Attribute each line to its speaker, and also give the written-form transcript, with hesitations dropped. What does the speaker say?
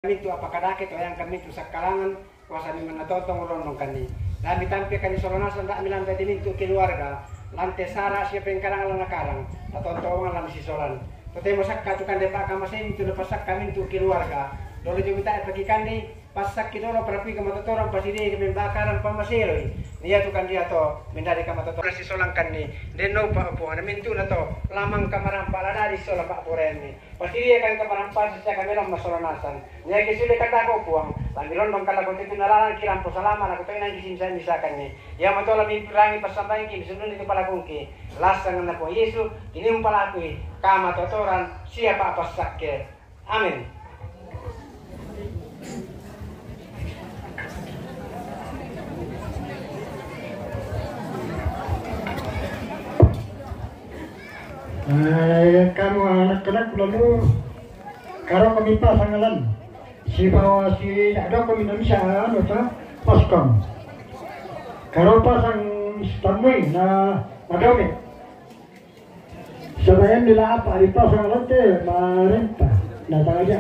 Speaker 1: Itu apakah dakit o yang kami itu sakalangan kuasa ni menatotong rondong kani. Lami tampi kani solonasan tak milang tadi itu keluarga. Lantai sara siapa yang karang ala nakarang. Tatotong alam si solan. Totemo sakka tu kan depa kamasin itu lepas sakka min tu keluarga. Dolo jo minta pagi kani pasak kita lo perapi ke matotoran pasidi ke bakaran pamaseroi. Dia tu kan dia to mendari ke matotoran si solang kani. Deno pa po ana min tu na to lamang kamaram pala dari sola pak poreni. Pasti dia kan kamaram pas sa kamera masolonasan. Nya ke sile kata ko puang. Lambiron dong kala ko titu nalalan kiram po salama na ko tayo nang gisinsan misakan ni. Ya matola mi rangi pasambahin ki sunun itu pala kungki. Lasang na po Yesu ini pala ko kama totoran siapa apa sakke. Amin.
Speaker 2: Kamu anak-anak lalu karo kami pasangan si bawa si ada kami Indonesia nota paskom karo pasang stamui na madami sebenarnya nila apa di pasangan te marenta na taga